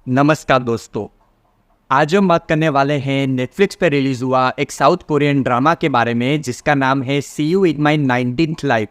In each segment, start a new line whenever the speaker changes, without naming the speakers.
नमस्कार दोस्तों। आज हम बात करने वाले हैं नेटफ्लिक्स पे रिलीज हुआ एक साउथ कोरियन ड्रामा के बारे में जिसका नाम है सी you in my 19th life.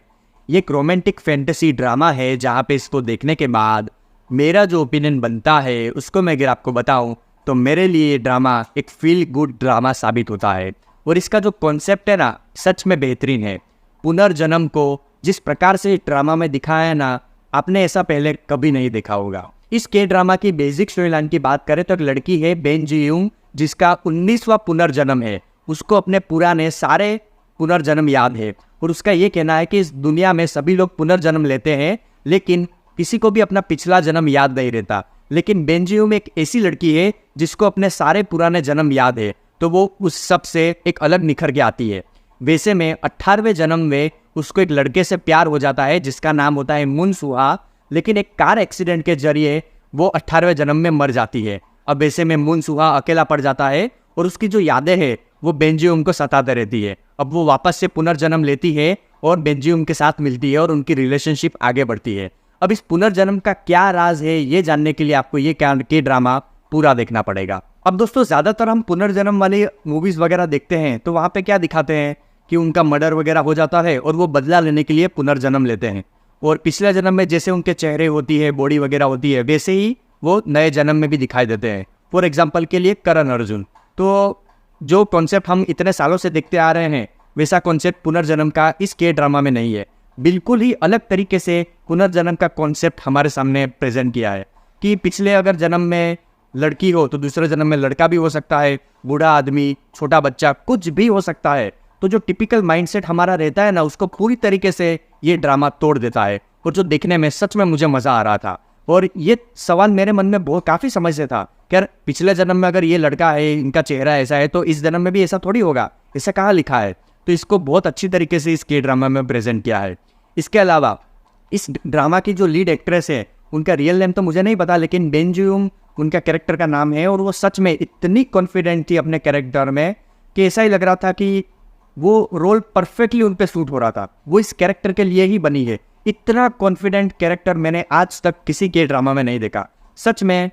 ये एक रोमांटिक फैंटेसी ड्रामा है जहाँ पे इसको देखने के बाद मेरा जो ओपिनियन बनता है उसको मैं अगर आपको बताऊँ तो मेरे लिए ये ड्रामा एक फील गुड ड्रामा साबित होता है। और इसका जो कॉन्सेप्ट है ना, सच में बेहतरीन है। पुनर्जन्म को जिस प्रकार से ड्रामा में दिखाया है ना, आपने ऐसा पहले कभी नहीं देखा होगा। इस के ड्रामा की बेसिक स्टोरी लाइन की बात करें तो एक लड़की है बेन जी यूंग, जिसका 19वां पुनर्जन्म है। उसको अपने पुराने सारे पुनर्जन्म याद है और उसका ये कहना है कि इस दुनिया में सभी लोग पुनर्जन्म लेते हैं लेकिन किसी को भी अपना पिछला जन्म याद नहीं रहता। लेकिन बेन जी यूंग एक ऐसी लड़की है जिसको अपने सारे पुराने जन्म याद है, तो वो उस सब से एक अलग निखर के आती है। वैसे में 18वें जन्म में उसको एक लड़के से प्यार हो जाता है जिसका नाम होता है मुन सुहा, लेकिन एक कार एक्सीडेंट के जरिए वो 18वें जन्म में मर जाती है। अब ऐसे में मुन सुहा अकेला पड़ जाता है और उसकी जो यादें हैं वो बेन जी यूंग को सताते रहती है। अब वो वापस से पुनर्जन्म लेती है और बेन जी यूंग के साथ मिलती है और उनकी रिलेशनशिप आगे बढ़ती है। अब इस पुनर्जन्म का क्या राज है ये जानने के लिए आपको ये के ड्रामा पूरा देखना पड़ेगा। अब दोस्तों, ज़्यादातर हम पुनर्जन्म वाली मूवीज़ वगैरह देखते हैं तो वहाँ पे क्या दिखाते हैं कि उनका मर्डर वगैरह हो जाता है और वो बदला लेने के लिए पुनर्जन्म लेते हैं। और पिछले जन्म में जैसे उनके चेहरे होती है, बॉडी वगैरह होती है, वैसे ही वो नए जन्म में भी दिखाई देते हैं। फॉर एग्जांपल के लिए करण अर्जुन। तो जो कॉन्सेप्ट हम इतने सालों से देखते आ रहे हैं वैसा कॉन्सेप्ट पुनर्जन्म का इस के ड्रामा में नहीं है। बिल्कुल ही अलग तरीके से पुनर्जन्म का कॉन्सेप्ट हमारे सामने प्रेजेंट किया है कि पिछले अगर जन्म में लड़की हो तो दूसरे जन्म में लड़का भी हो सकता है, बूढ़ा आदमी, छोटा बच्चा, कुछ भी हो सकता है। तो जो टिपिकल माइंडसेट हमारा रहता है ना, उसको पूरी तरीके से ये ड्रामा तोड़ देता है और जो देखने में सच में मुझे मज़ा आ रहा था। और ये सवाल मेरे मन में बहुत काफ़ी समय से था कि यार पिछले जन्म में अगर ये लड़का है, इनका चेहरा ऐसा है, तो इस जन्म में भी ऐसा थोड़ी होगा, ऐसा कहाँ लिखा है। तो इसको बहुत अच्छी तरीके से इस के ड्रामा में प्रेजेंट किया है। इसके अलावा इस ड्रामा की जो लीड एक्ट्रेस है उनका रियल नेम तो मुझे नहीं पता, लेकिन बेन जी यूंग उनका कैरेक्टर का नाम है। और वो सच में इतनी कॉन्फिडेंट थी अपने कैरेक्टर में कि ऐसा ही लग रहा था कि वो रोल परफेक्टली उन पे सूट हो रहा था। वो इस कैरेक्टर के लिए ही बनी है। इतना कॉन्फिडेंट कैरेक्टर मैंने आज तक किसी के ड्रामा में नहीं देखा। सच में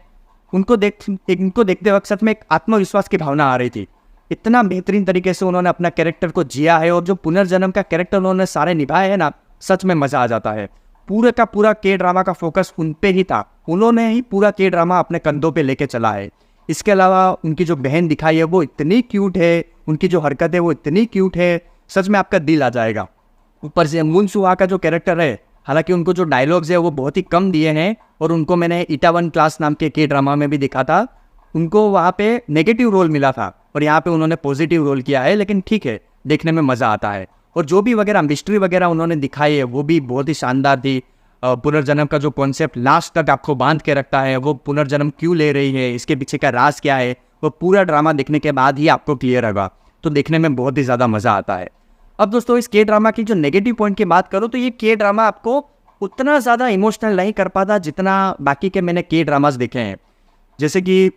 इनको देखते वक्त सच में एक आत्मविश्वास की भावना आ रही थी। इतना बेहतरीन तरीके से उन्होंने अपना कैरेक्टर को जिया है और जो पुनर्जन्म का कैरेक्टर उन्होंने सारे निभाए है ना, सच में मज़ा आ जाता है। पूरे का पूरा के ड्रामा का फोकस उन पे ही था। उन्होंने ही पूरा के ड्रामा अपने कंधों पे लेके चला है। इसके अलावा उनकी जो बहन दिखाई है वो इतनी क्यूट है, उनकी जो हरकत है वो इतनी क्यूट है, सच में आपका दिल आ जाएगा। ऊपर से मुन सुहा का जो कैरेक्टर है, हालांकि उनको जो डायलॉग्स है वो बहुत ही कम दिए हैं और उनको मैंने इटावन क्लास नाम के ड्रामा में भी देखा था। उनको वहाँ पे नेगेटिव रोल मिला था और यहाँ पे उन्होंने पॉजिटिव रोल किया है, लेकिन ठीक है, देखने में मज़ा आता है। और जो भी वगैरह मिस्ट्री वगैरह उन्होंने दिखाई है वो भी बहुत ही शानदार थी। पुनर्जन्म का जो कॉन्सेप्ट लास्ट तक आपको बांध के रखता है, वो पुनर्जन्म क्यों ले रही है, इसके पीछे का राज क्या है, वो पूरा ड्रामा देखने के बाद ही आपको क्लियर होगा। तो देखने में बहुत ही ज़्यादा मज़ा आता है। अब दोस्तों, इस के ड्रामा की जो नेगेटिव पॉइंट की बात करूँ तो ये के ड्रामा आपको उतना ज़्यादा इमोशनल नहीं कर पाता जितना बाकी के मैंने के ड्रामास देखे हैं। जैसे कि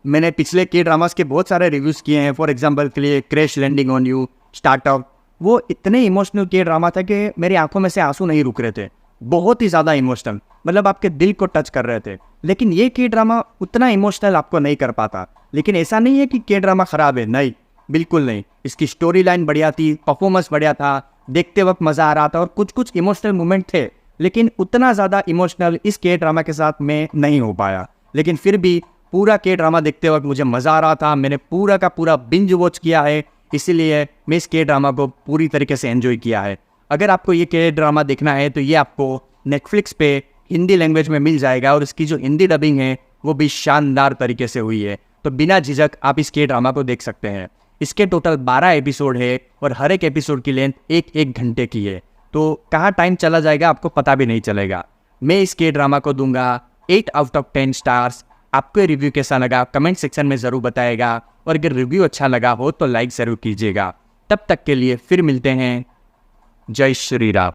मैंने पिछले के ड्रामास के बहुत सारे रिव्यूज़ किए हैं। फॉर एग्जाम्पल के लिए crash landing on you, startup, वो इतने इमोशनल के ड्रामा था कि मेरी आंखों में से आंसू नहीं रुक रहे थे। बहुत ही ज़्यादा इमोशनल, मतलब आपके दिल को टच कर रहे थे। लेकिन ये के ड्रामा उतना इमोशनल आपको नहीं कर पाता। लेकिन ऐसा नहीं है कि के ड्रामा ख़राब है, नहीं, बिल्कुल नहीं। इसकी स्टोरी लाइन बढ़िया थी, परफॉर्मेंस बढ़िया था, देखते वक्त मज़ा आ रहा था और कुछ कुछ इमोशनल मोमेंट थे, लेकिन उतना ज़्यादा इमोशनल इस के ड्रामा के साथ में नहीं हो पाया। लेकिन फिर भी पूरा के ड्रामा देखते वक्त मुझे मज़ा आ रहा था। मैंने पूरा का पूरा बिंज वॉच किया है, इसीलिए मैं इस के ड्रामा को पूरी तरीके से एंजॉय किया है। अगर आपको ये के ड्रामा देखना है तो ये आपको नेटफ्लिक्स पे हिंदी लैंग्वेज में मिल जाएगा और इसकी जो हिंदी डबिंग है वो भी शानदार तरीके से हुई है। तो बिना झिझक आप इस के ड्रामा को देख सकते हैं। इसके टोटल 12 एपिसोड है और हर एक एपिसोड की लेंथ एक घंटे की है। तो कहाँ टाइम चला जाएगा आपको पता भी नहीं चलेगा। मैं इस के ड्रामा को दूंगा 8 आउट ऑफ 10 स्टार्स। आपको ये रिव्यू कैसा लगा कमेंट सेक्शन में ज़रूर बताएगा और अगर रिव्यू अच्छा लगा हो तो लाइक ज़रूर कीजिएगा। तब तक के लिए फिर मिलते हैं। जय श्री राम।